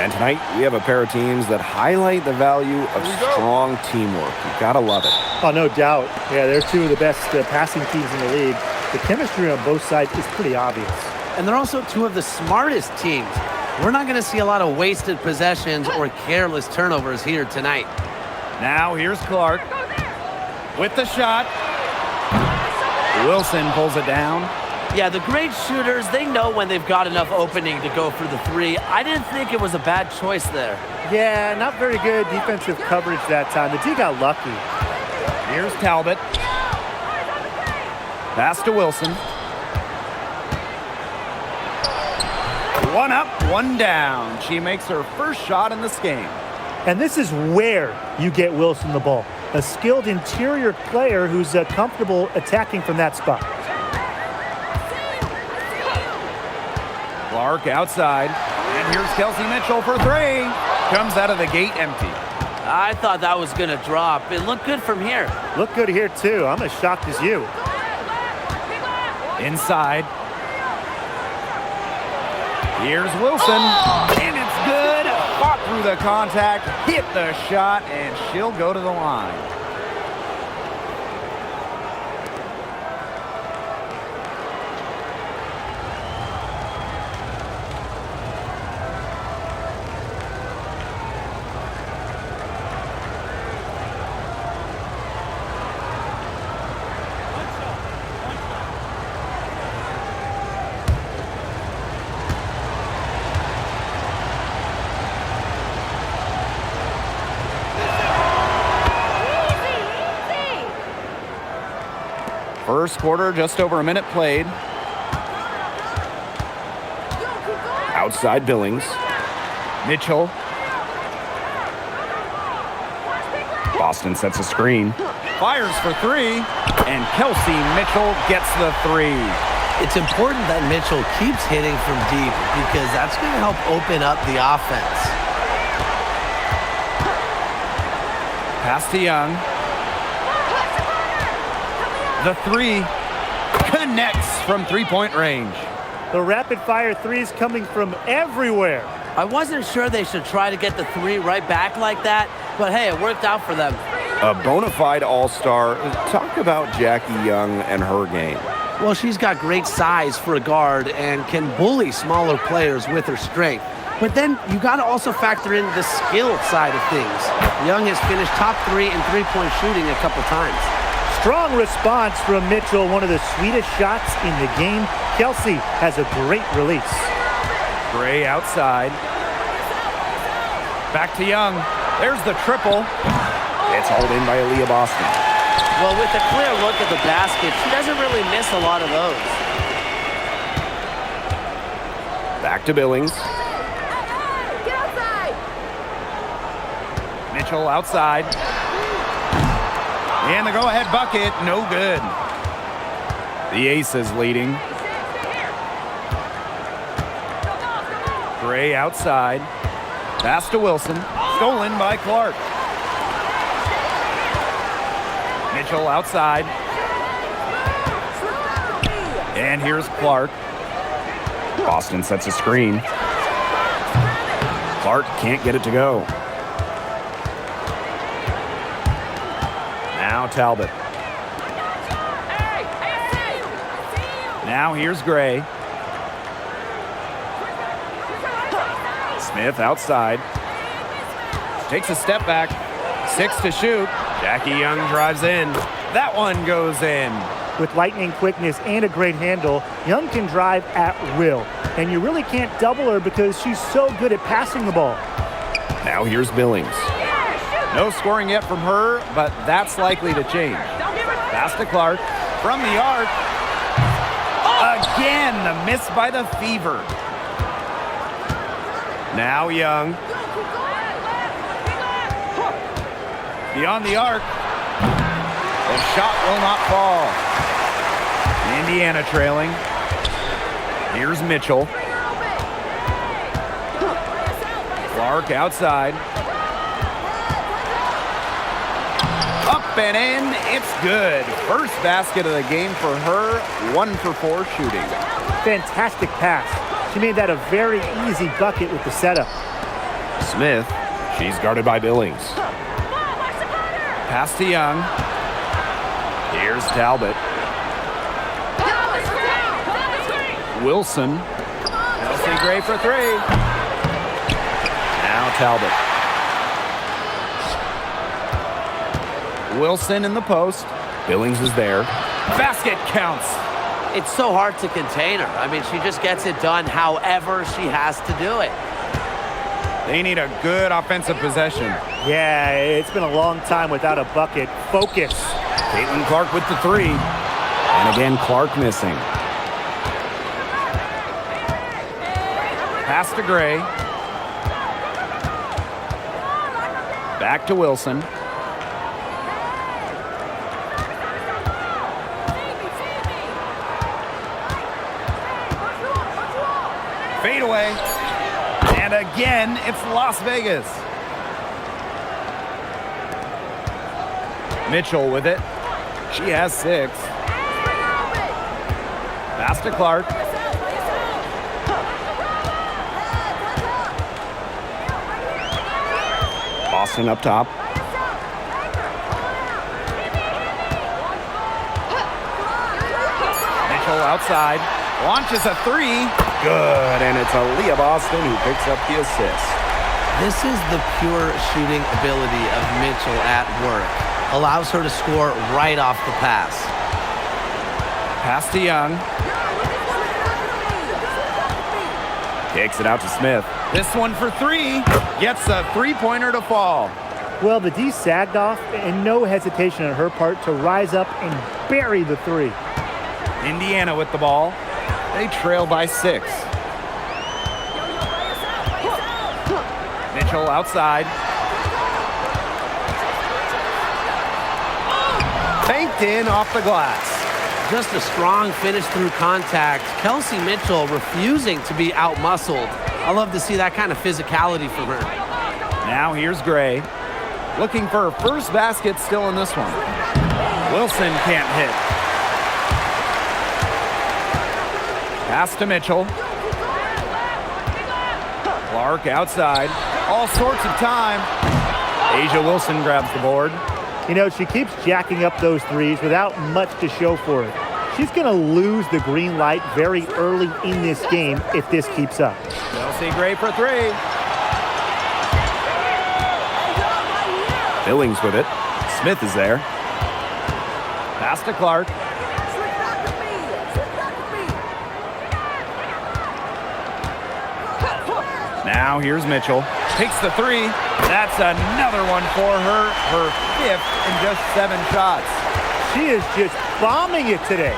And tonight, we have a pair of teams that highlight the value of strong teamwork. You gotta love it. Oh, no doubt. Yeah, they're two of the best passing teams in the league. The chemistry on both sides is pretty obvious. And they're also two of the smartest teams. We're not going to see a lot of wasted possessions or careless turnovers here tonight. Now here's Clark with the shot. Wilson pulls it down. Yeah, the great shooters, they know when they've got enough opening to go for the three. I didn't think it was a bad choice there. Yeah, not very good defensive coverage that time. The D got lucky. Here's Talbot. Pass to Wilson. One up, one down. She makes her first shot in this game. And this is where you get Wilson the ball. A skilled interior player who's comfortable attacking from that spot. Clark outside. And here's Kelsey Mitchell for three. Comes out of the gate empty. I thought that was going to drop. It looked good from here. Looked good here, too. I'm as shocked as you. Inside. Here's Wilson. And it's good. Fought through the contact. Hit the shot. And she'll go to the line. First quarter, just over a minute played. Outside Billings. Mitchell. Boston sets a screen. Fires for three. And Kelsey Mitchell gets the three. It's important that Mitchell keeps hitting from deep because that's going to help open up the offense. Pass to Young. The three connects from three-point range. The rapid-fire threes coming from everywhere. I wasn't sure they should try to get the three right back like that, but hey, it worked out for them. A bona fide all-star. Talk about Jackie Young and her game. Well, she's got great size for a guard and can bully smaller players with her strength. But then you got to also factor in the skill side of things. Young has finished top 3 in three-point shooting a couple times. Strong response from Mitchell, one of the sweetest shots in the game. Kelsey has a great release. Gray outside. Back to Young. There's the triple. It's hauled in by Aaliyah Boston. Well, with a clear look at the basket, she doesn't really miss a lot of those. Back to Billings. Get outside. Mitchell outside. And the go-ahead bucket, no good. The Aces leading. Gray outside. Pass to Wilson. Stolen by Clark. Mitchell outside. And here's Clark. Boston sets a screen. Clark can't get it to go. Now Talbot. Now here's Gray. Smith outside. Takes a step back. 6 to shoot. Jackie Young drives in. That one goes in. With lightning quickness and a great handle, Young can drive at will. And you really can't double her because she's so good at passing the ball. Now here's Billings. No scoring yet from her, but that's likely to change. Pass to Clark from the arc. Again, the miss by the Fever. Now Young. Beyond the arc. The shot will not fall. Indiana trailing. Here's Mitchell. Clark outside. Up and in, it's good. First basket of the game for her, 1 for 4 shooting. Fantastic pass. She made that a very easy bucket with the setup. Smith, she's guarded by Billings. Pass to Young. Here's Talbot. Wilson. Chelsea Gray for three. Now Talbot. Wilson in the post. Billings is there. Basket counts. It's so hard to contain her. I mean, she just gets it done however she has to do it. They need a good offensive possession. Yeah, it's been a long time without a bucket. Focus. Caitlin Clark with the three. And again, Clark missing. Pass to Gray. Back to Wilson. Fade away. And again, it's Las Vegas. Mitchell with it. She has 6. Pass to Clark. Boston up top. Mitchell outside. Launches a 3. Good, and it's Aaliyah Boston who picks up the assist. This is the pure shooting ability of Mitchell at work. Allows her to score right off the pass. Pass to Young. Takes it out to Smith. This one for 3. Gets a three-pointer to fall. Well, the D sagged off, and no hesitation on her part to rise up and bury the 3. Indiana with the ball. They trail by 6. Mitchell outside. Banked in off the glass. Just a strong finish through contact. Kelsey Mitchell refusing to be out-muscled. I love to see that kind of physicality from her. Now here's Gray. Looking for her first basket still in this one. Wilson can't hit. Pass to Mitchell. Clark outside. All sorts of time. Asia Wilson grabs the board. You know, she keeps jacking up those 3s without much to show for it. She's going to lose the green light very early in this game if this keeps up. Chelsea Gray for 3. Billings with it. Smith is there. Pass to Clark. Now here's Mitchell. Takes the 3. That's another one for her. Her 5th in just 7 shots. She is just bombing it today.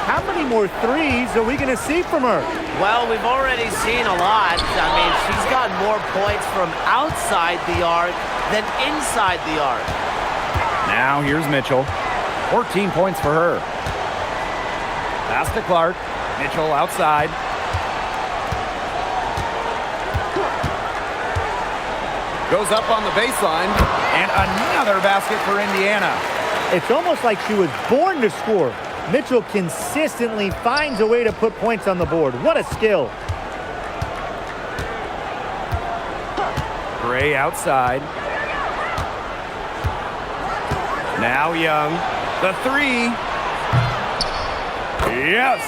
How many more 3s are we going to see from her? Well, we've already seen a lot. I mean, she's got more points from outside the arc than inside the arc. Now here's Mitchell. 14 points for her. Pass to Clark. Mitchell outside. Goes up on the baseline. And another basket for Indiana. It's almost like she was born to score. Mitchell consistently finds a way to put points on the board. What a skill. Gray outside. Now Young. The 3. Yes!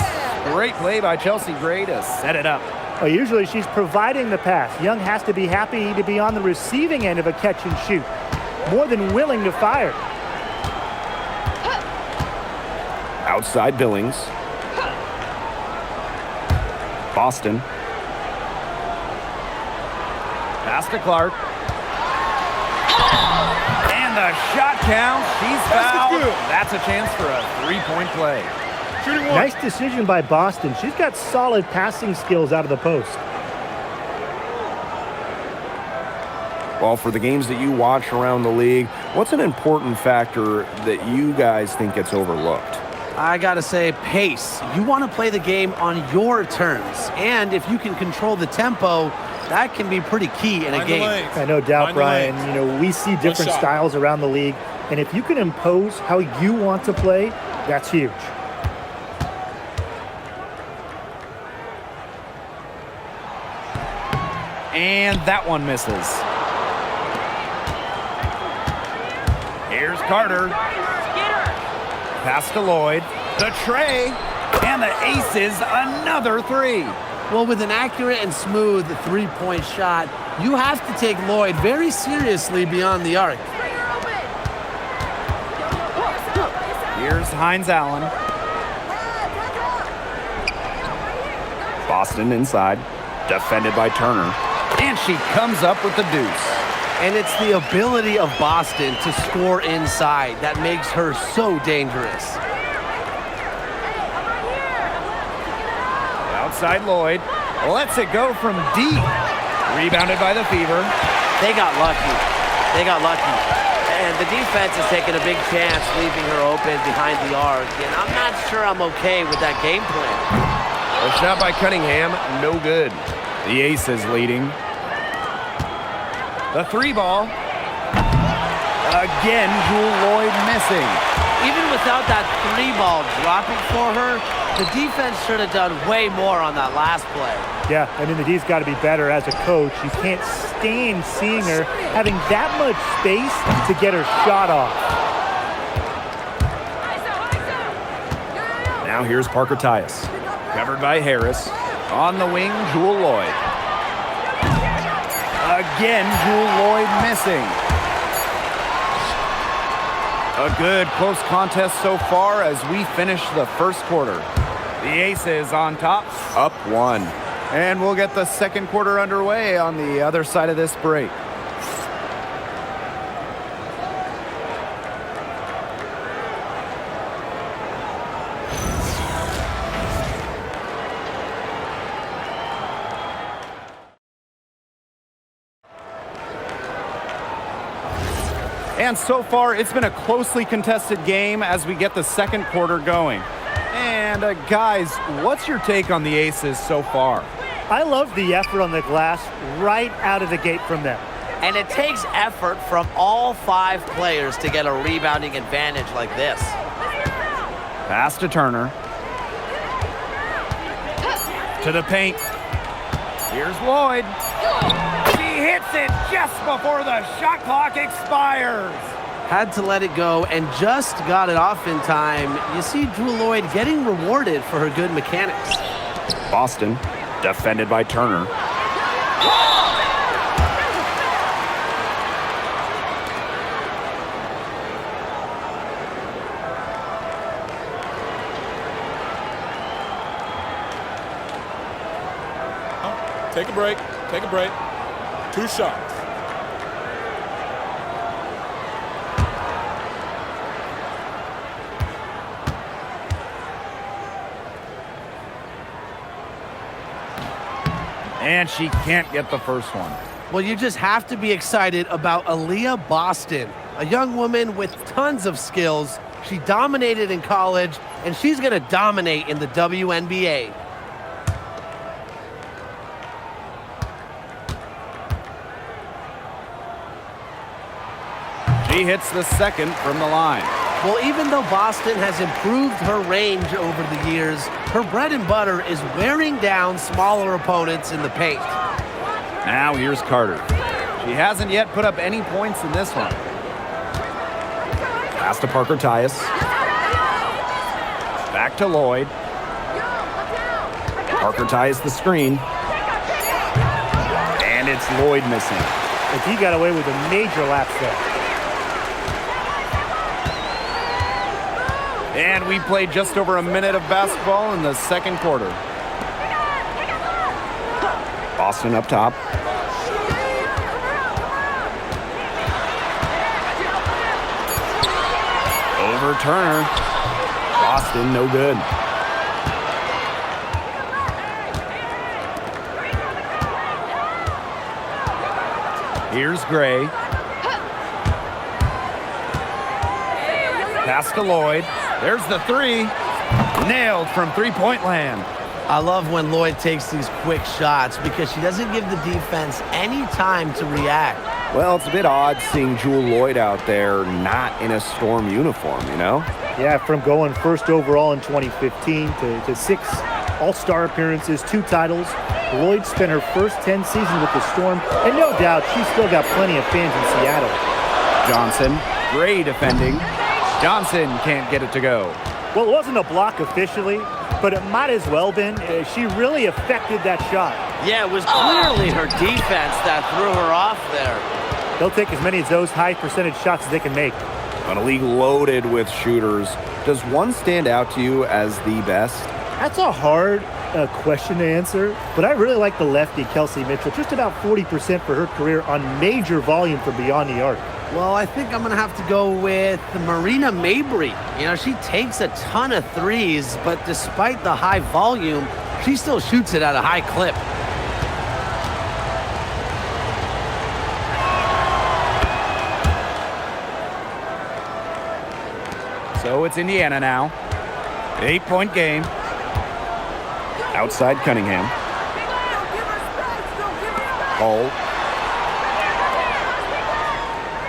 Great play by Chelsea Gray to set it up. Well, usually she's providing the pass. Young has to be happy to be on the receiving end of a catch and shoot. More than willing to fire. Outside Billings. Boston. Pass to Clark. And the shot count. She's fouled. That's a chance for a 3-point play. Nice decision by Boston. She's got solid passing skills out of the post. Well, for the games that you watch around the league, what's an important factor that you guys think gets overlooked? I gotta say, pace. You want to play the game on your terms. And if you can control the tempo, that can be pretty key in a game. No doubt, Brian. You know, we see different styles around the league. And if you can impose how you want to play, that's huge. And that one misses. Here's Carter. Pass to Lloyd. The tray. And the aces, another three. Well, with an accurate and smooth three-point shot, you have to take Lloyd very seriously beyond the arc. Here's Hines Allen. Boston inside, defended by Turner. And she comes up with the deuce. And it's the ability of Boston to score inside that makes her so dangerous. Outside Lloyd. Lets it go from deep. Rebounded by the Fever. They got lucky. And the defense is taking a big chance, leaving her open behind the arc. And I'm not sure I'm okay with that game plan. A shot by Cunningham, no good. The Aces leading. The three ball. Again, Jewel Lloyd missing. Even without that three ball dropping for her, the defense should have done way more on that last play. Yeah, I mean, the D's got to be better as a coach. You can't stand seeing her having that much space to get her shot off. Now here's Parker Tyus. Covered by Harris. On the wing, Jewel Lloyd. Again, Jewel Lloyd missing. A good close contest so far as we finish the first quarter. The Aces on top. Up one. And we'll get the second quarter underway on the other side of this break. And so far, it's been a closely contested game as we get the second quarter going. And guys, what's your take on the Aces so far? I love the effort on the glass right out of the gate from them. And it takes effort from all 5 players to get a rebounding advantage like this. Pass to Turner. To the paint. Here's Lloyd. She hits it just before the shot clock expires. Had to let it go and just got it off in time. You see Jewel Lloyd getting rewarded for her good mechanics. Boston, defended by Turner. Take a break. Take a break. 2 shots. And she can't get the first one. Well, you just have to be excited about Aaliyah Boston, a young woman with tons of skills. She dominated in college, and she's going to dominate in the WNBA. She hits the second from the line. Well, even though Boston has improved her range over the years, her bread and butter is wearing down smaller opponents in the paint. Now here's Carter. She hasn't yet put up any points in this one. Pass to Parker Tyus. Back to Lloyd. Parker Tyus the screen. And it's Lloyd missing. But he got away with a major lapse there. And we played just over a minute of basketball in the second quarter. Boston up top. Over Turner. Boston no good. Here's Gray. Pass to Lloyd. There's the three. Nailed from three-point land. I love when Lloyd takes these quick shots because she doesn't give the defense any time to react. Well, it's a bit odd seeing Jewel Lloyd out there not in a Storm uniform, you know? Yeah, from going first overall in 2015 to 6 All-Star appearances, 2 titles. Lloyd spent her first 10 seasons with the Storm, and no doubt she's still got plenty of fans in Seattle. Johnson, great defending. Johnson can't get it to go. Well, it wasn't a block officially, but it might as well been. She really affected that shot. Yeah, it was clearly her defense that threw her off there. They'll take as many of those high percentage shots as they can make. On a league loaded with shooters, does one stand out to you as the best? That's a hard question to answer, but I really like the lefty, Kelsey Mitchell. Just about 40% for her career on major volume from beyond the arc. Well, I think I'm going to have to go with Marina Mabrey. You know, she takes a ton of threes, but despite the high volume, she still shoots it at a high clip. So it's Indiana now. 8-point game. Outside Cunningham. Hall.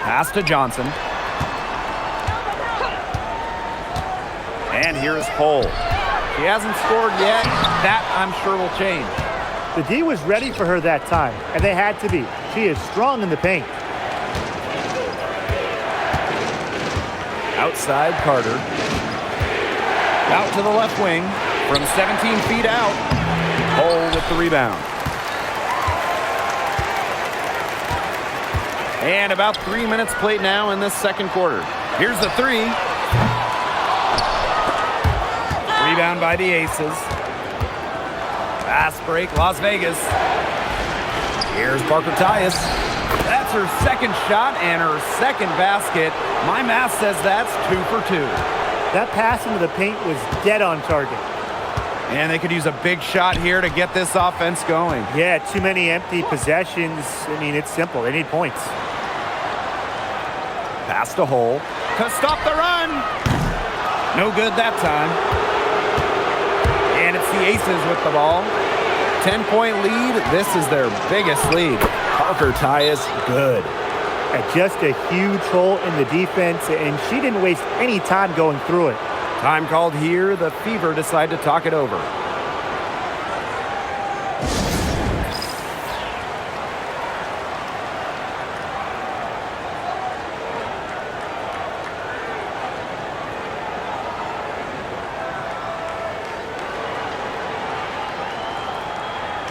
Pass to Johnson. And here's Cole. She hasn't scored yet. That, I'm sure, will change. The D was ready for her that time, and they had to be. She is strong in the paint. Outside Carter. Out to the left wing. From 17 feet out. Hall with the rebound. And about 3 minutes played now in this second quarter. Here's the three. Rebound by the Aces. Fast break, Las Vegas. Here's Parker Tyus. That's her second shot and her second basket. My math says that's 2 for 2. That pass into the paint was dead on target. And they could use a big shot here to get this offense going. Yeah, too many empty possessions. I mean, it's simple. They need points. Pass to Hole to stop the run. No good that time. And it's the Aces with the ball. 10-point lead. This is their biggest lead. Parker Tyus, good. Just a huge hole in the defense, and she didn't waste any time going through it. Time called here. The Fever decide to talk it over.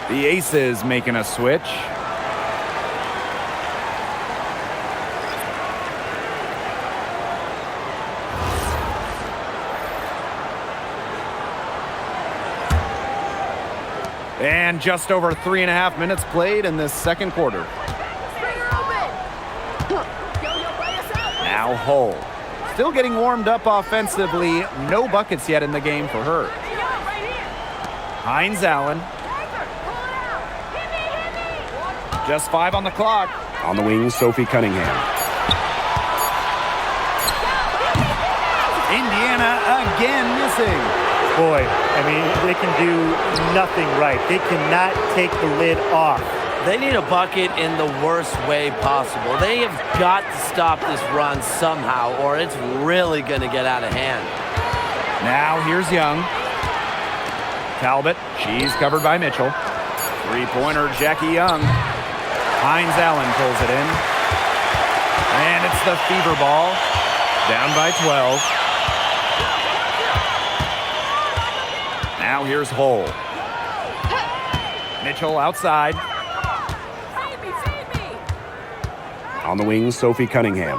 The Aces making a switch. And just over 3.5 minutes played in this second quarter. Now Hull. Still getting warmed up offensively. No buckets yet in the game for her. Hines Allen. Just 5 on the clock. On the wing, Sophie Cunningham. Indiana again missing. Boy, I mean, they can do nothing right. They cannot take the lid off. They need a bucket in the worst way possible. They have got to stop this run somehow, or it's really going to get out of hand. Now here's Young. Talbot, she's covered by Mitchell. Three-pointer, Jackie Young. Hines Allen pulls it in. And it's the Fever ball. Down by 12. Now here's Hull. Mitchell outside. On the wing, Sophie Cunningham.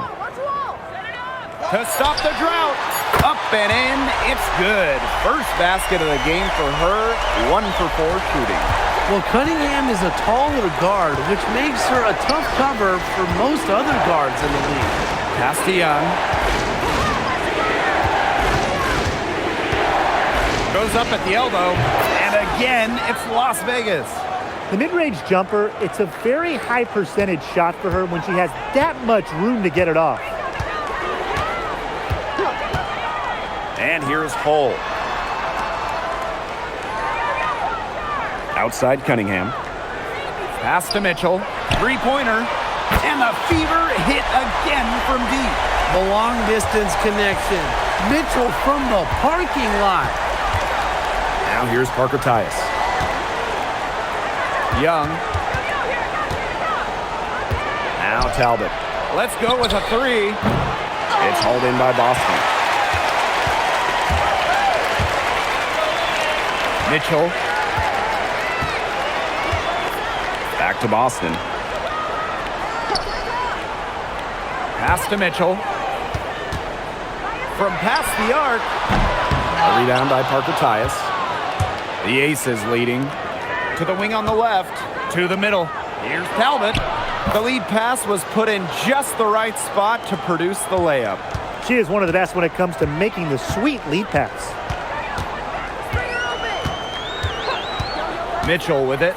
To stop the drought. Up and in. It's good. First basket of the game for her. 1 for 4 shooting. Well, Cunningham is a taller guard, which makes her a tough cover for most other guards in the league. Pass to Young. Goes up at the elbow. And again, it's Las Vegas. The mid-range jumper, it's a very high percentage shot for her when she has that much room to get it off. And here's Hull. Outside Cunningham. Pass to Mitchell. Three-pointer. And the Fever hit again from deep. The long-distance connection. Mitchell from the parking lot. Now here's Parker Tyus. Young. Now Talbot. Let's go with a three. It's hauled in by Boston. Mitchell. Back to Boston. Pass to Mitchell. From past the arc. A rebound by Parker Tyus. The Aces leading. To the wing on the left. To the middle. Here's Talbot. The lead pass was put in just the right spot to produce the layup. She is one of the best when it comes to making the sweet lead pass. Mitchell with it.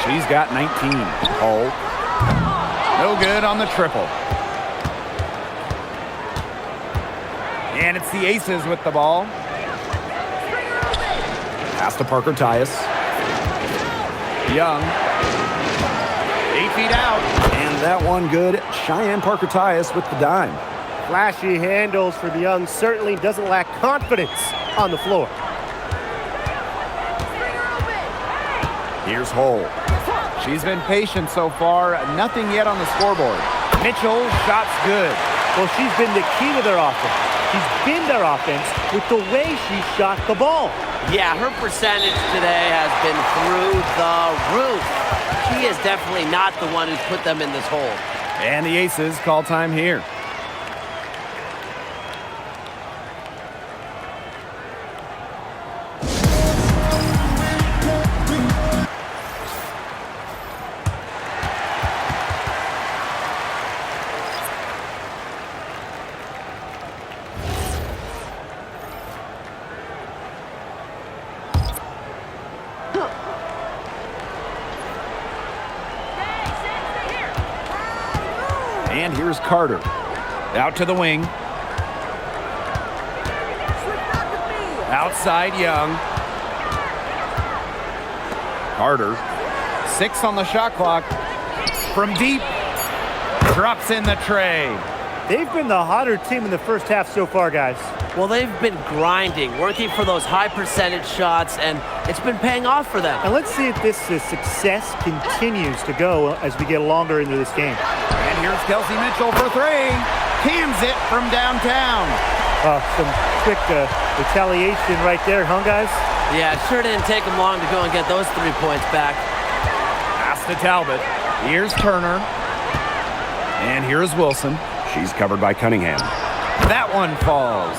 She's got 19. Hole. No good on the triple. And it's the Aces with the ball. Pass to Parker Tyus. Young. 8 feet out. And that one good. Cheyenne Parker Tyus with the dime. Flashy handles for the Young. Certainly doesn't lack confidence on the floor. Here's Hole. She's been patient so far. Nothing yet on the scoreboard. Mitchell, shot's good. Well, she's been the key to their offense. She's been their offense with the way she shot the ball. Yeah, her percentage today has been through the roof. She is definitely not the one who's put them in this hole. And the Aces call time here. And here's Carter. Out to the wing. Outside Young. Carter. 6 on the shot clock. From deep. Drops in the tray. They've been the hotter team in the first half so far, guys. Well, they've been grinding, working for those high percentage shots, and it's been paying off for them. And let's see if this success continues to go as we get longer into this game. And here's Kelsey Mitchell for 3. Cams it from downtown. Some quick retaliation right there, huh, guys? Yeah, it sure didn't take them long to go and get those 3 points back. Pass to Talbot. Here's Turner. And here's Wilson. She's covered by Cunningham. That one falls.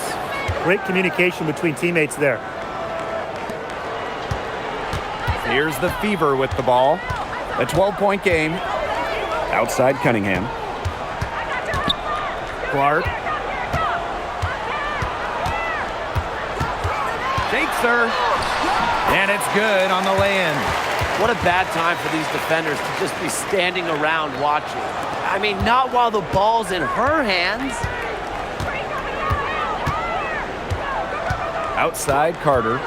Great communication between teammates there. Here's the Fever with the ball. A 12-point game. Outside Cunningham. Clark. Shakes her. And it's good on the lay-in. What a bad time for these defenders to just be standing around watching. I mean, not while the ball's in her hands. Outside Carter.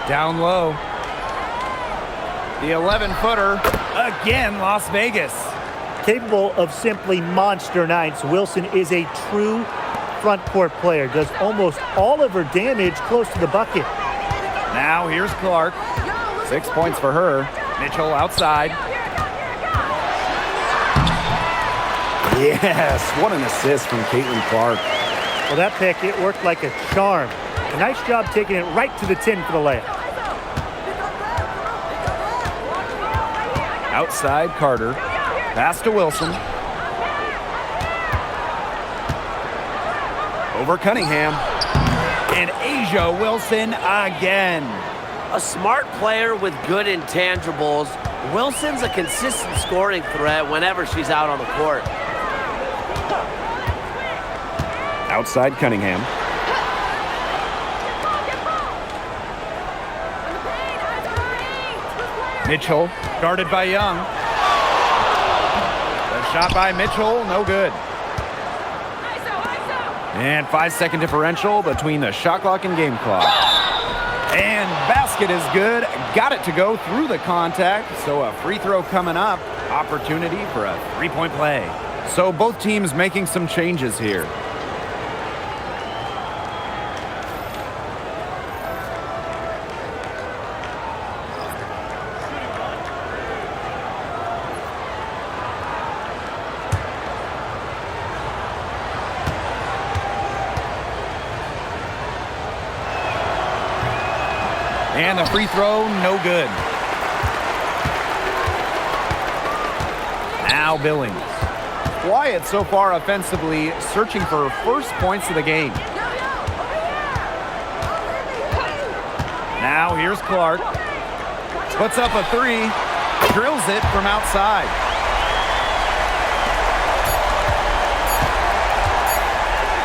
Down low. The 11-footer. Again, Las Vegas. Capable of simply monster nights, Wilson is a true front court player. Does almost all of her damage close to the bucket. Now here's Clark. 6 points for her. Mitchell outside. Yes, what an assist from Caitlin Clark. Well, that pick, it worked like a charm. A nice job taking it right to the tin for the layup. Outside Carter. Pass to Wilson. Over Cunningham. And Asia Wilson again. A smart player with good intangibles. Wilson's a consistent scoring threat whenever she's out on the court. Outside Cunningham. Mitchell, guarded by Young. The shot by Mitchell, no good. And 5-second differential between the shot clock and game clock. And basket is good. Got it to go through the contact. So a free throw coming up. Opportunity for a 3-point play. So both teams making some changes here. And the free throw, no good. Now Billings. Quiet so far offensively, searching for first points of the game. Now here's Clark. Puts up a three. Drills it from outside.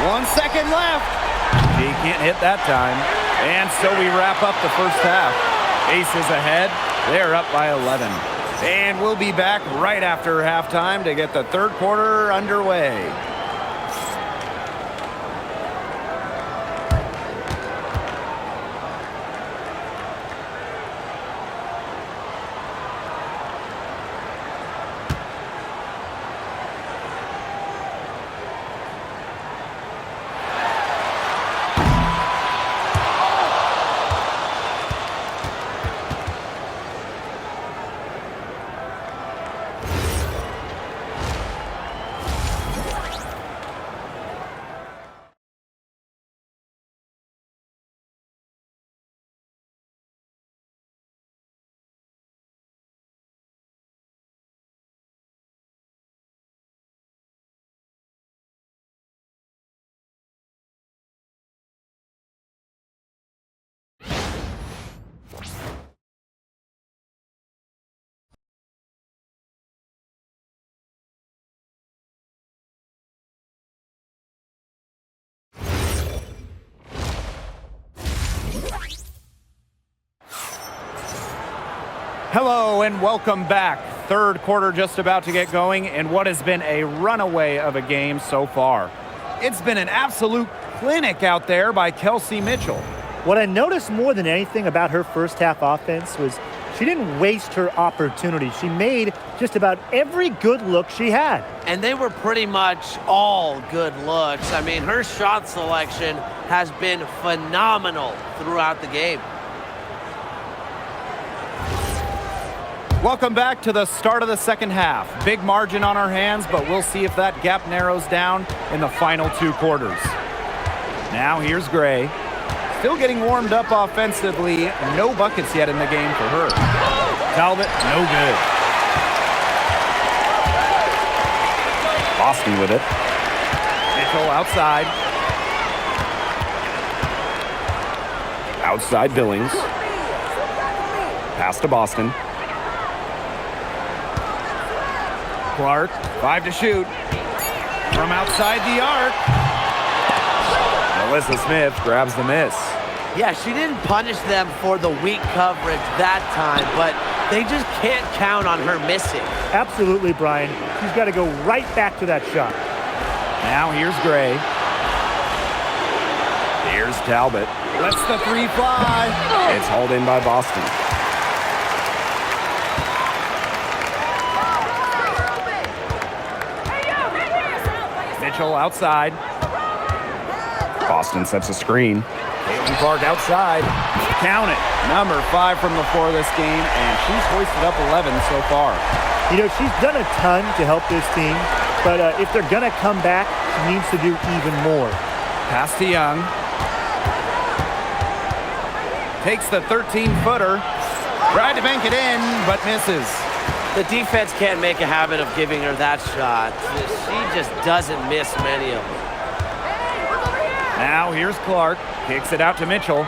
One second left. He can't hit that time. And so we wrap up the first half. Aces ahead. They're up by 11. And we'll be back right after halftime to get the third quarter underway. Hello and welcome back. Third quarter just about to get going and what has been a runaway of a game so far. It's been an absolute clinic out there by Kelsey Mitchell. What I noticed more than anything about her first half offense was she didn't waste her opportunity. She made just about every good look she had. And they were pretty much all good looks. I mean, her shot selection has been phenomenal throughout the game. Welcome back to the start of the second half. Big margin on our hands, but we'll see if that gap narrows down in the final two quarters. Now here's Gray. Still getting warmed up offensively. No buckets yet in the game for her. Talbot, no good. Boston with it. Mitchell outside. Outside Billings. Pass to Boston. Clark, 5 to shoot. From outside the arc. Melissa Smith grabs the miss. Yeah, she didn't punish them for the weak coverage that time, but they just can't count on her missing. Absolutely, Brian. She's got to go right back to that shot. Now here's Gray. Here's Talbot. Lets the three fly. It's hauled in by Boston. Mitchell outside. Boston sets a screen. Caitlin Clark outside. Count it. Number 5 from the floor this game, and she's hoisted up 11 so far. You know, she's done a ton to help this team, but if they're going to come back, she needs to do even more. Pass to Young. Takes the 13-footer. Tried to bank it in, but misses. The defense can't make a habit of giving her that shot. She just doesn't miss many of them. Now here's Clark. Kicks it out to Mitchell.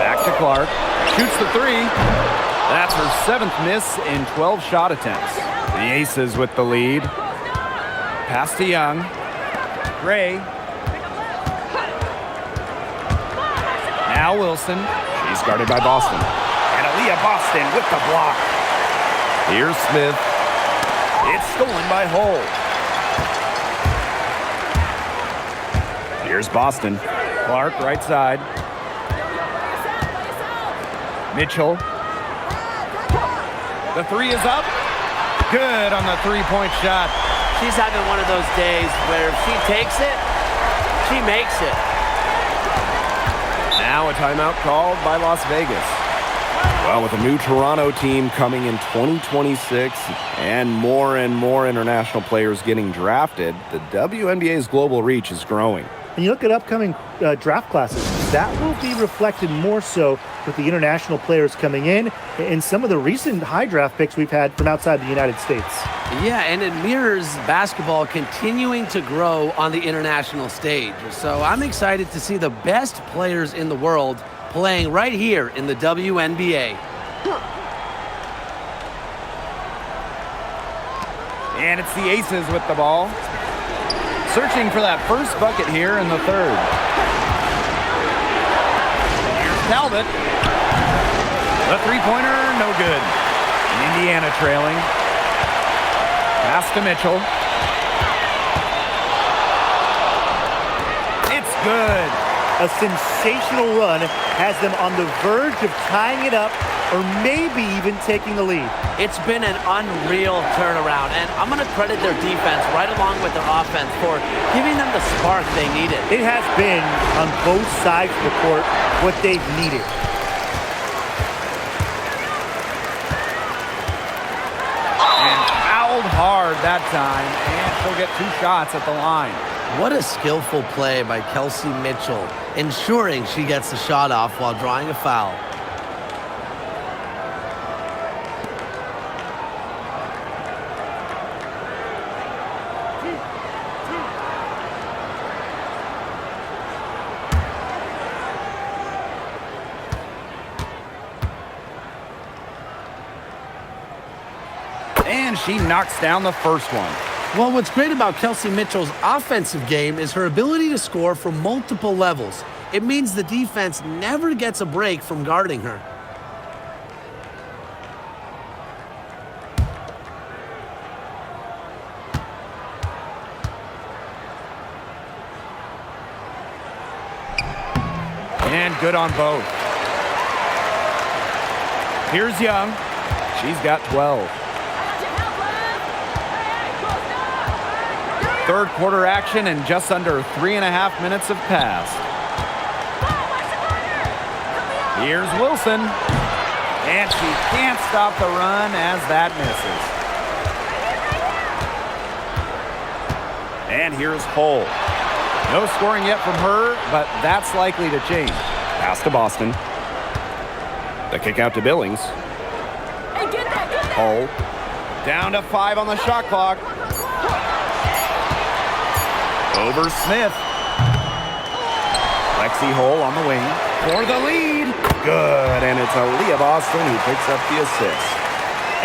Back to Clark. Shoots the three. That's her 7th miss in 12 shot attempts. The Aces with the lead. Pass to Young. Gray. Now Wilson. She's guarded by Boston. And Aaliyah Boston with the block. Here's Smith. It's stolen by Hull. Here's Boston. Clark right side. Mitchell. The three is up. Good on the three-point shot. She's having one of those days where if she takes it, she makes it. Now a timeout called by Las Vegas. Well, with a new Toronto team coming in 2026 and more international players getting drafted, the WNBA's global reach is growing. And you look at upcoming draft classes, that will be reflected more so with the international players coming in and some of the recent high draft picks we've had from outside the United States. Yeah, and it mirrors basketball continuing to grow on the international stage. So I'm excited to see the best players in the world playing right here in the WNBA. And it's the Aces with the ball. Searching for that first bucket here in the third. Here's Talbot. The three-pointer, no good. Indiana trailing. Pass to Mitchell. It's good. A sensational run has them on the verge of tying it up or maybe even taking the lead. It's been an unreal turnaround, and I'm going to credit their defense right along with their offense for giving them the spark they needed. It has been, on both sides of the court, what they've needed. And fouled hard that time, and she'll get 2 shots at the line. What a skillful play by Kelsey Mitchell, ensuring she gets the shot off while drawing a foul. And she knocks down the first one. Well, what's great about Kelsey Mitchell's offensive game is her ability to score from multiple levels. It means the defense never gets a break from guarding her. And good on both. Here's Young. She's got 12. Third quarter action and just under 3.5 minutes have passed. Here's Wilson. And she can't stop the run as that misses. And here's Hull. No scoring yet from her, but that's likely to change. Pass to Boston. The kick out to Billings. Hull. Down to 5 on the shot clock. Over Smith. Lexi Hull on the wing for the lead. Good, and it's Aaliyah Boston who picks up the assist.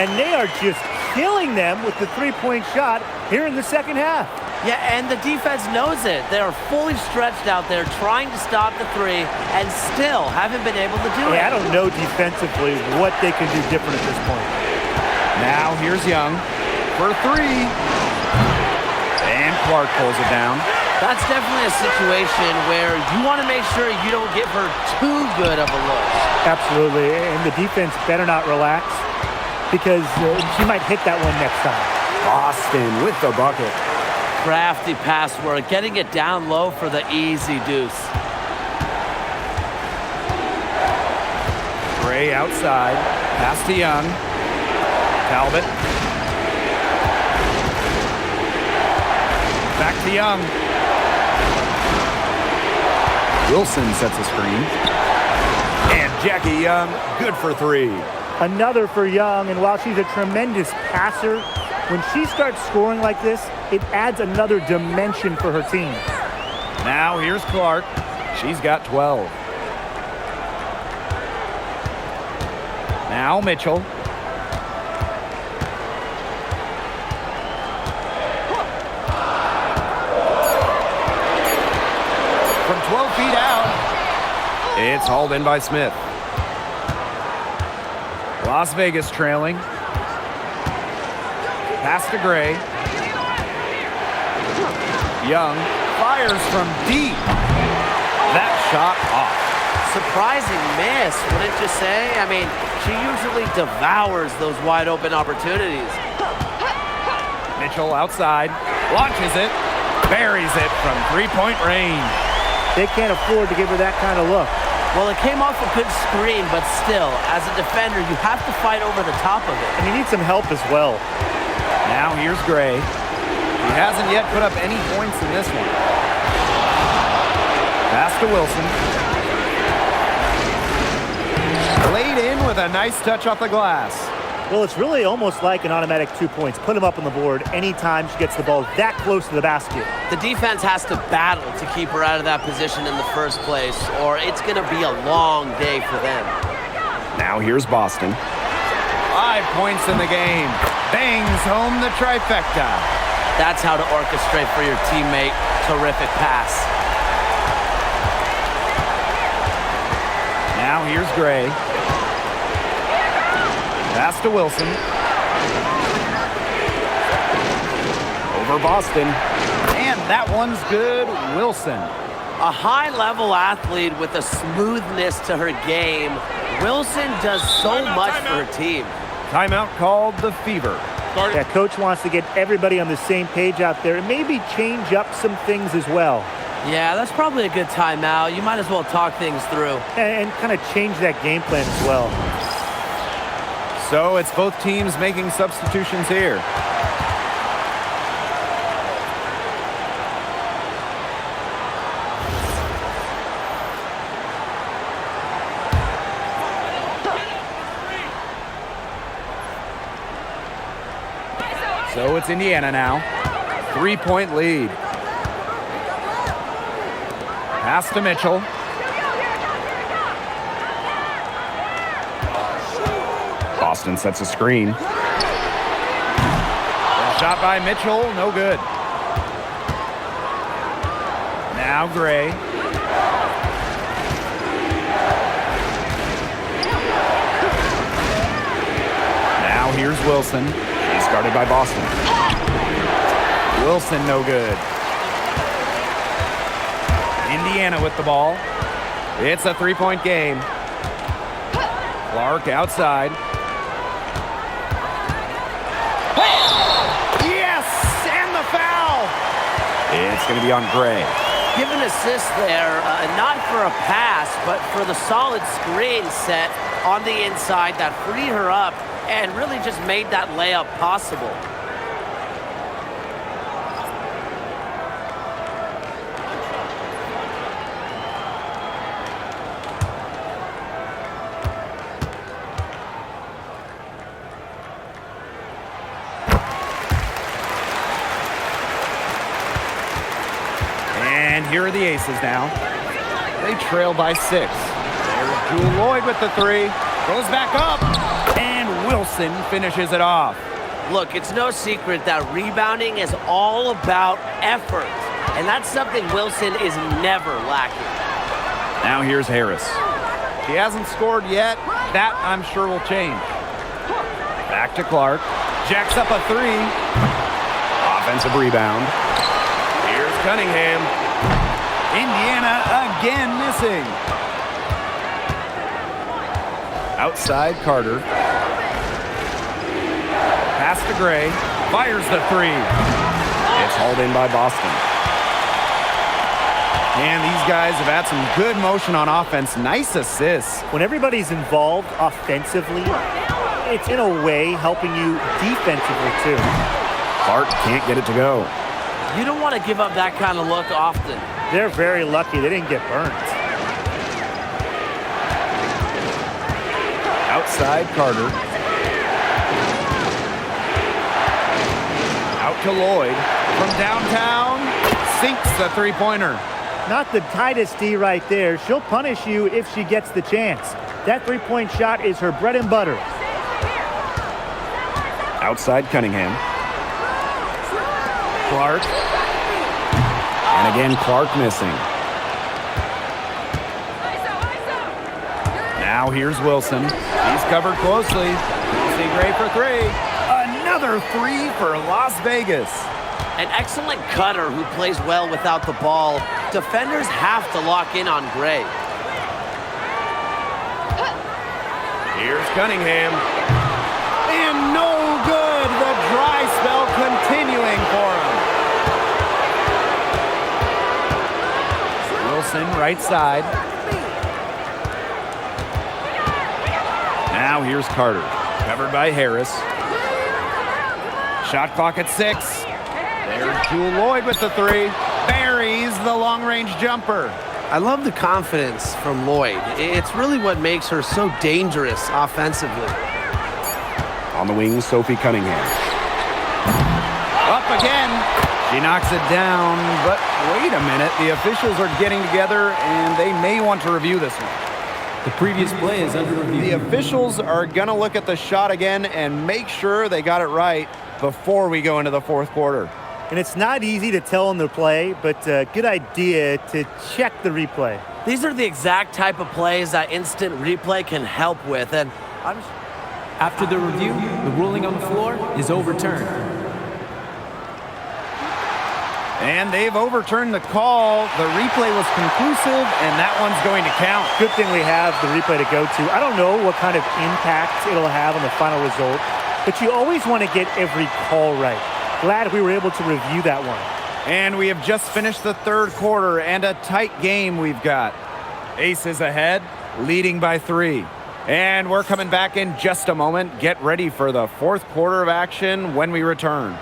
And they are just killing them with the three-point shot here in the second half. Yeah, and the defense knows it. They are fully stretched out there trying to stop the three and still haven't been able to do it. I don't know defensively what they can do different at this point. Now here's Young for 3. And Clark pulls it down. That's definitely a situation where you want to make sure you don't give her too good of a look. Absolutely, and the defense better not relax because she might hit that one next time. Boston with the bucket. Crafty pass work, getting it down low for the easy deuce. Gray outside. Pass to Young. Talbot. Back to Young. Wilson sets a screen. And Jackie Young, good for 3. Another for Young, and while she's a tremendous passer, when she starts scoring like this, it adds another dimension for her team. Now here's Clark. She's got 12. Now Mitchell. From 12 feet out. It's hauled in by Smith. Las Vegas trailing. Pass to Gray. Young fires from deep. That shot off. Surprising miss, wouldn't you say? I mean, she usually devours those wide open opportunities. Mitchell outside, launches it, buries it from 3-point range. They can't afford to give her that kind of look. Well, it came off a good screen, but still, as a defender, you have to fight over the top of it. And he needs some help as well. Now here's Gray. He hasn't yet put up any points in this one. Pass to Wilson. Laid in with a nice touch off the glass. Well, it's really almost like an automatic 2 points. Put him up on the board anytime she gets the ball that close to the basket. The defense has to battle to keep her out of that position in the first place, or it's going to be a long day for them. Now here's Boston. 5 points in the game. Bangs home the trifecta. That's how to orchestrate for your teammate. Terrific pass. Now here's Gray. Pass to Wilson. Over Boston. And that one's good. Wilson. A high-level athlete with a smoothness to her game. Wilson does so much for her team. Timeout called the Fever. Yeah, coach wants to get everybody on the same page out there and maybe change up some things as well. Yeah, that's probably a good timeout. You might as well talk things through. And kind of change that game plan as well. So it's both teams making substitutions here. So it's Indiana now. 3-point lead. Pass to Mitchell. Boston sets a screen. Shot by Mitchell, no good. Now Gray. Now here's Wilson. He's guarded by Boston. Wilson, no good. Indiana with the ball. It's a 3-point game. Clark outside. Yes! And the foul! It's going to be on Gray. Give an assist there, not for a pass, but for the solid screen set on the inside that freed her up and really just made that layup possible. And here are the Aces now. They trail by 6. There's Jewel Lloyd with the 3. Goes back up. And Wilson finishes it off. Look, it's no secret that rebounding is all about effort. And that's something Wilson is never lacking. Now here's Harris. She hasn't scored yet. That, I'm sure, will change. Back to Clark. Jacks up a 3. Offensive rebound. Here's Cunningham. Indiana again missing. Outside Carter. Pass to Gray. Fires the 3. It's hauled in by Boston. And these guys have had some good motion on offense. Nice assists. When everybody's involved offensively, it's in a way helping you defensively too. Clark can't get it to go. You don't want to give up that kind of look often. They're very lucky they didn't get burnt. Outside Carter. Out to Lloyd. From downtown, sinks the 3-pointer. Not the tightest D right there. She'll punish you if she gets the chance. That 3-point shot is her bread and butter. Outside Cunningham. Clark. And again, Clark missing. Now here's Wilson. He's covered closely. See Gray for 3. Another 3 for Las Vegas. An excellent cutter who plays well without the ball. Defenders have to lock in on Gray. Here's Cunningham. And no good. The dry spell continuing for him. Wilson, right side. Now here's Carter. Covered by Harris. Shot clock at 6. There's Jewel Lloyd with the 3. Buries the long-range jumper. I love the confidence from Lloyd. It's really what makes her so dangerous offensively. On the wing, Sophie Cunningham. Up again. She knocks it down, but wait a minute. The officials are getting together, and they may want to review this one. The previous play is under review. The officials are going to look at the shot again and make sure they got it right before we go into the fourth quarter. And it's not easy to tell in the play, but good idea to check the replay. These are the exact type of plays that instant replay can help with. And After the review, the ruling on the floor is overturned. And they've overturned the call. The replay was conclusive, and that one's going to count. Good thing we have the replay to go to. I don't know what kind of impact it'll have on the final result, but you always want to get every call right. Glad we were able to review that one. And we have just finished the third quarter, and a tight game we've got. Aces ahead, leading by 3. And we're coming back in just a moment. Get ready for the fourth quarter of action when we return.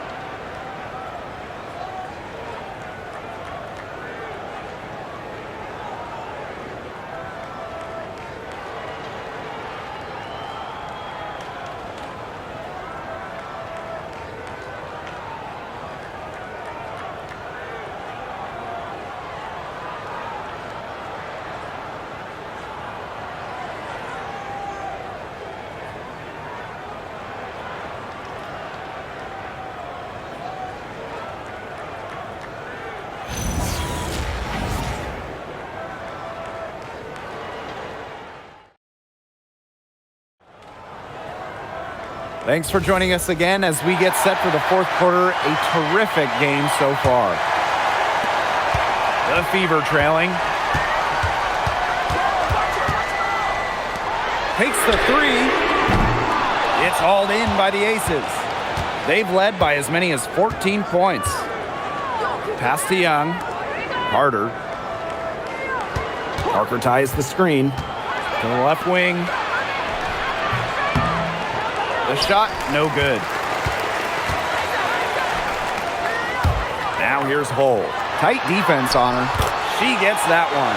Thanks for joining us again as we get set for the fourth quarter. A terrific game so far. The Fever trailing. Takes the 3. It's hauled in by the Aces. They've led by as many as 14 points. Pass to Young. Carter. Parker ties the screen. To the left wing. The shot, no good. Now here's Hull. Tight defense on her. She gets that one.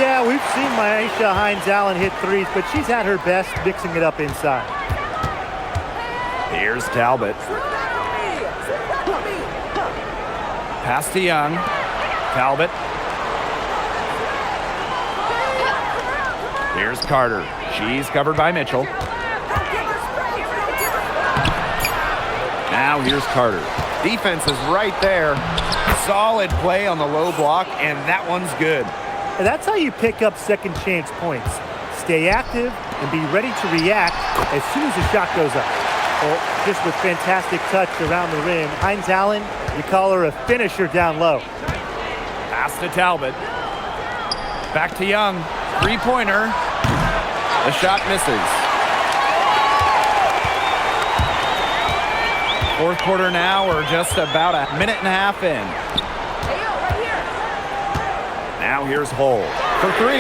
Yeah, we've seen Myisha Hines-Allen hit 3s, but she's at her best mixing it up inside. Here's Talbot. Pass to Young. Talbot. Here's Carter. She's covered by Mitchell. Now here's Carter. Defense is right there. Solid play on the low block, and that one's good. And that's how you pick up second chance points. Stay active and be ready to react as soon as the shot goes up. Well, just with fantastic touch around the rim. Hines-Allen, you call her a finisher down low. Pass to Talbot. Back to Young. Three-pointer. The shot misses. Fourth quarter now, we're just about a minute and a half in. Now here's Hull for 3.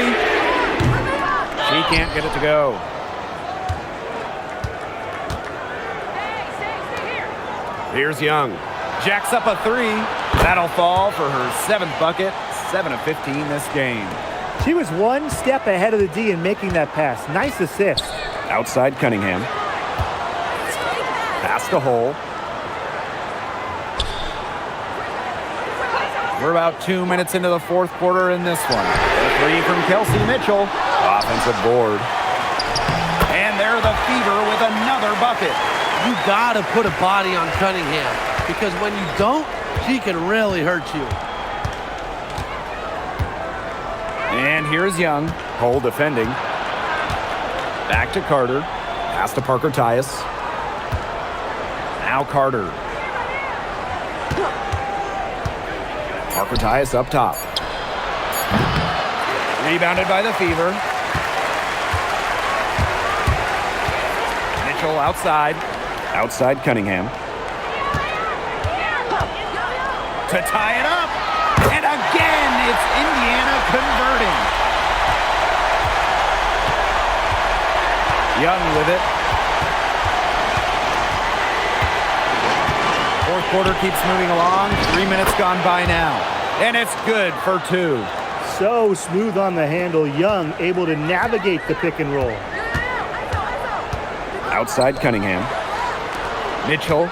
She can't get it to go. Here's Young. Jacks up a 3. That'll fall for her 7th bucket. 7 of 15 this game. She was one step ahead of the D in making that pass. Nice assist. Outside Cunningham. Pass to Hull. We're about 2 minutes into the fourth quarter in this one. A 3 from Kelsey Mitchell. Offensive board. And they're the Fever with another bucket. You gotta put a body on Cunningham, because when you don't, she can really hurt you. And here's Young. Hull defending. Back to Carter. Pass to Parker Tyus. Now Carter. Parker Tyus up top. Rebounded by the Fever. Mitchell outside. Outside Cunningham. To tie it up. And again, it's Indiana converting. Young with it. Fourth quarter keeps moving along. 3 minutes gone by now. And it's good for 2. So smooth on the handle. Young able to navigate the pick and roll. Outside Cunningham. Mitchell.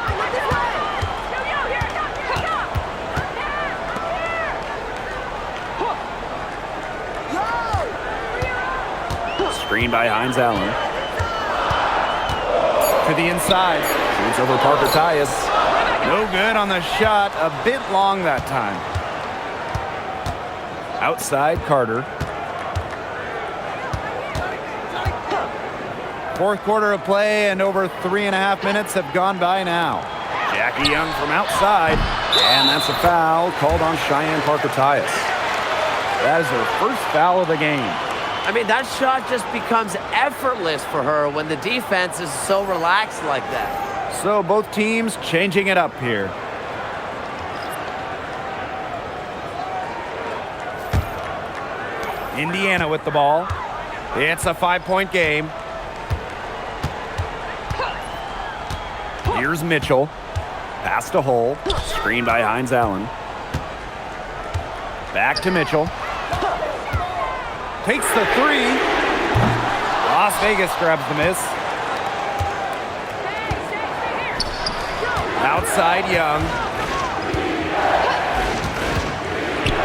Screen by Hines Allen. To the inside. Shoots over Parker Tyus. No good on the shot. A bit long that time. Outside Carter. Fourth quarter of play, and over 3.5 minutes have gone by now. Jackie Young from outside. And that's a foul called on Cheyenne Parker Tyus. That is her first foul of the game. I mean, that shot just becomes effortless for her when the defense is so relaxed like that. So both teams changing it up here. Indiana with the ball. It's a 5-point game. Here's Mitchell. Pass to Hull. Screen by Hines Allen. Back to Mitchell. Takes the 3. Las Vegas grabs the miss. Outside Young.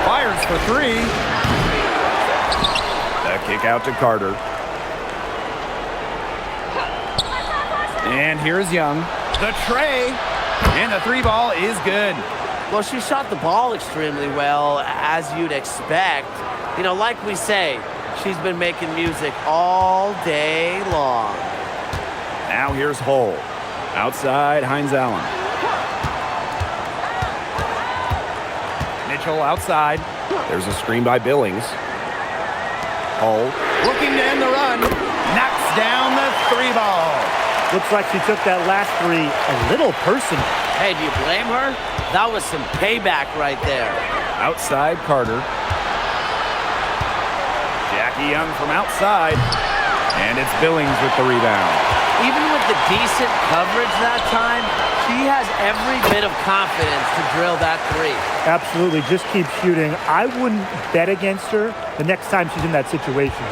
Fires for 3. The kick out to Carter. And here's Young. The tray. And the 3 ball is good. Well, she shot the ball extremely well, as you'd expect. You know, like we say, she's been making music all day long. Now here's Hull. Outside Hines Allen. Mitchell outside. There's a screen by Billings. Hull Looking to end the run. Knocks down the 3 ball. Looks like she took that last 3 a little personal. Hey, do you blame her? That was some payback right there. Outside Carter. Jackie Young from outside. And it's Billings with the rebound. Even with the decent coverage that time, she has every bit of confidence to drill that 3. Absolutely, just keep shooting. I wouldn't bet against her the next time she's in that situation.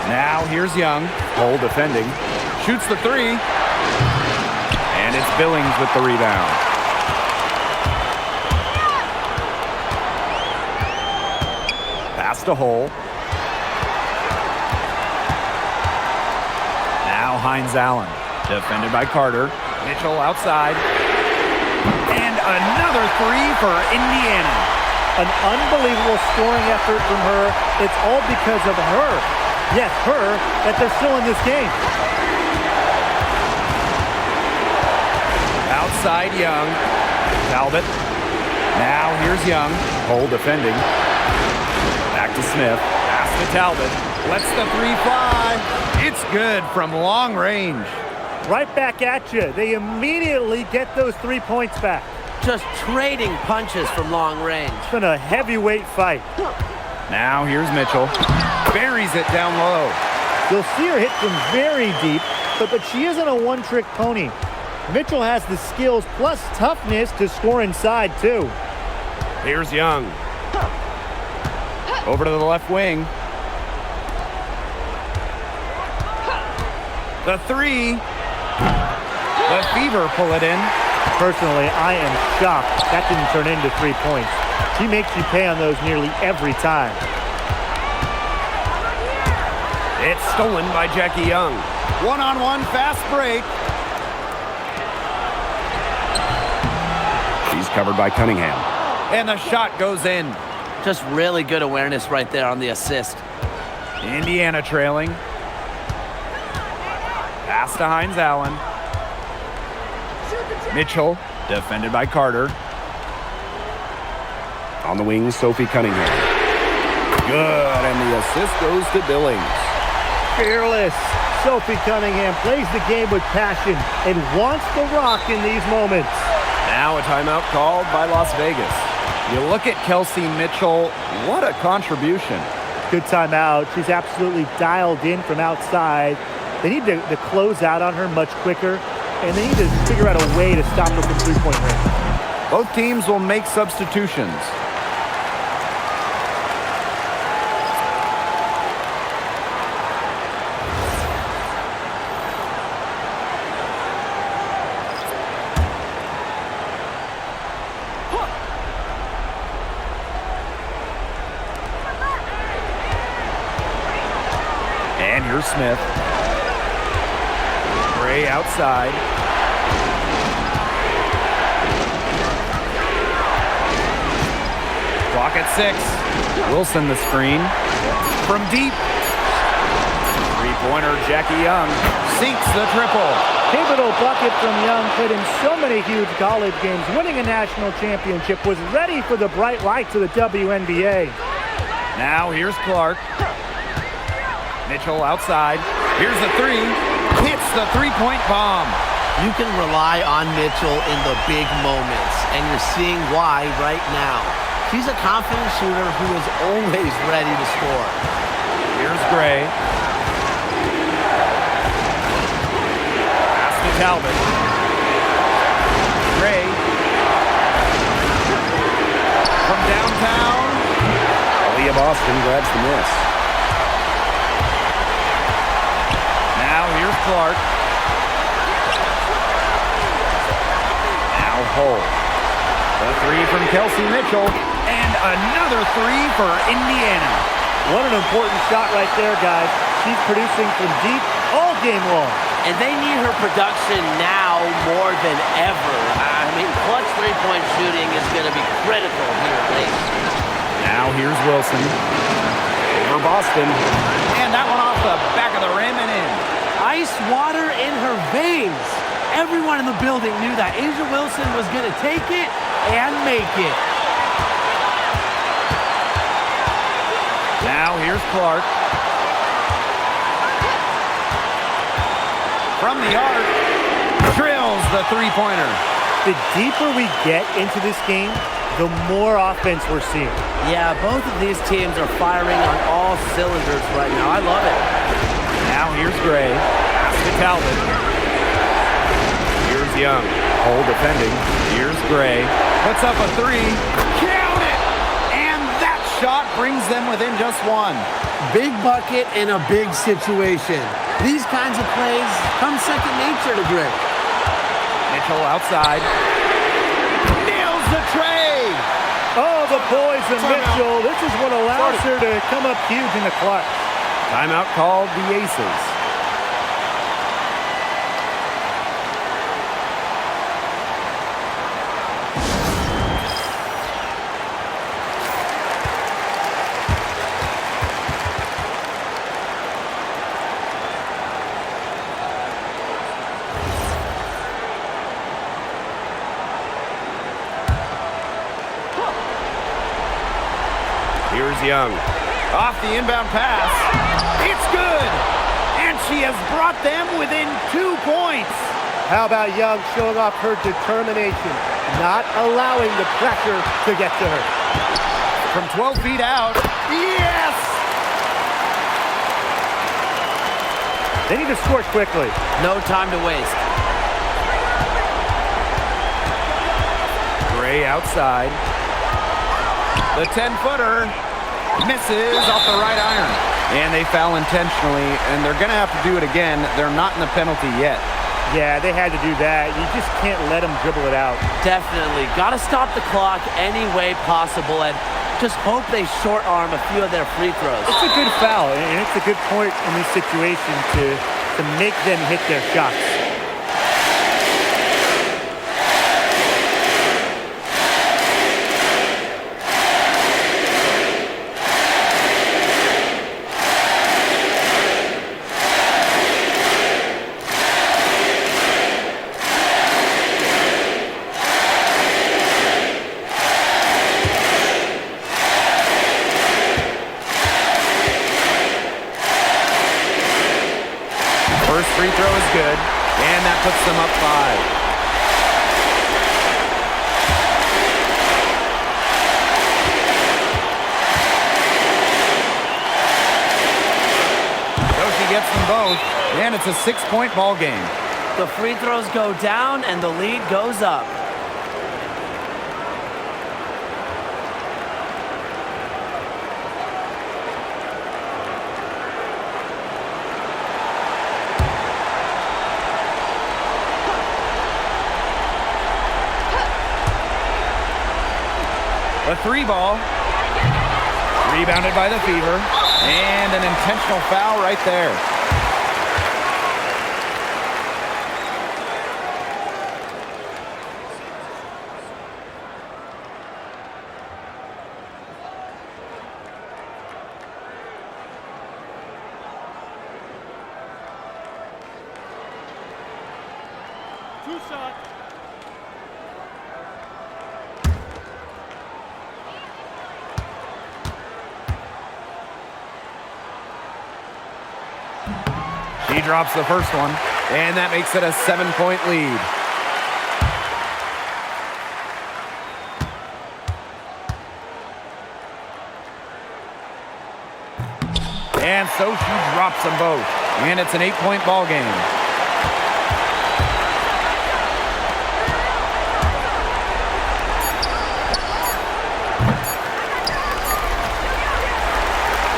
Now here's Young. Hull defending. Shoots the 3. And it's Billings with the rebound. Pass to Hull. Now Hines Allen. Defended by Carter. Mitchell outside. And another 3 for Indiana. An unbelievable scoring effort from her. It's all because of her. Yes, her, that they're still in this game. Outside Young. Talbot. Now here's Young. Hull defending. Back to Smith. Pass to Talbot. Lets the 3 fly. It's good from long range. Right back at you. They immediately get those 3 points back. Just trading punches from long range. It's been a heavyweight fight. Now here's Mitchell. Buries it down low. You'll see her hit from very deep, but she isn't a one-trick pony. Mitchell has the skills plus toughness to score inside, too. Here's Young. Over to the left wing. The 3. The Fever pull it in. Personally, I am shocked that didn't turn into 3 points. She makes you pay on those nearly every time. It's stolen by Jackie Young. One-on-one fast break. She's covered by Cunningham. And the shot goes in. Just really good awareness right there on the assist. Indiana trailing. Pass to Hines Allen. Mitchell, defended by Carter. On the wing, Sophie Cunningham. Good, and the assist goes to Billings. Fearless. Sophie Cunningham plays the game with passion and wants the rock in these moments. Now a timeout called by Las Vegas. You look at Kelsey Mitchell, what a contribution. Good timeout. She's absolutely dialed in from outside. They need to close out on her much quicker, and they need to figure out a way to stop her from three-point range. Both teams will make substitutions. And here's Smith. Gray outside. Clock at 6. Wilson the screen. From deep. Three-pointer, Jackie Young sinks the triple. Pivotal bucket from Young, played in so many huge college games, winning a national championship, was ready for the bright lights of the WNBA. Now here's Clark. Mitchell outside. Here's the three. Hits the three-point bomb. You can rely on Mitchell in the big moments, and you're seeing why right now. She's a confident shooter who is always ready to score. Here's Gray. Pass to Talbot. Gray. From downtown. Aaliyah Boston grabs the miss. Now here's Clark. Now Hull. The three from Kelsey Mitchell. And another three for Indiana. What an important shot right there, guys. She's producing from deep all game long. And they need her production now more than ever. I mean, clutch three-point shooting is going to be critical here late. Now here's Wilson. Over Boston. And that one off the back of the rim and in. Ice water in her veins. Everyone in the building knew that A'ja Wilson was going to take it and make it. Now here's Clark. From the arc, drills the three-pointer. The deeper we get into this game, the more offense we're seeing. Yeah, both of these teams are firing on all cylinders right now. I love it. Now here's Gray. Pass to Talbot. Here's Young. Hole defending. Here's Gray. Puts up a three. Count it! And that shot brings them within just one. Big bucket in a big situation. These kinds of plays come second nature to Gray. Mitchell outside. Nails the tray! Oh, the poise of Mitchell. This is what allows her to come up huge in the clutch. Timeout called the Aces. Here's Young. Off the inbound pass. It's good. And she has brought them within 2 points. How about Young showing off her determination, not allowing the pressure to get to her. From 12 feet out. Yes! They need to score quickly. No time to waste. Gray outside. The 10-footer misses off the right iron. And they foul intentionally, and they're going to have to do it again. They're not in the penalty yet. Yeah, they had to do that. You just can't let them dribble it out. Definitely. Got to stop the clock any way possible and just hope they short arm a few of their free throws. It's a good foul, and it's a good point in this situation to make them hit their shots. First free throw is good, and that puts them up 5. gets them both, and it's a 6-point ball game. The free throws go down and the lead goes up. The 3 ball. Rebounded by the Fever. And an intentional foul right there. She drops the first one, and that makes it a 7-point lead. And so she drops them both, and it's an 8-point ball game.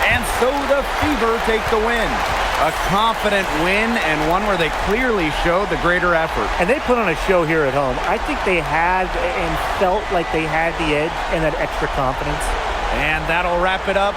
And so the Fever take the win. A confident win and one where they clearly showed the greater effort. And they put on a show here at home. I think they had and felt like they had the edge and that extra confidence. And that'll wrap it up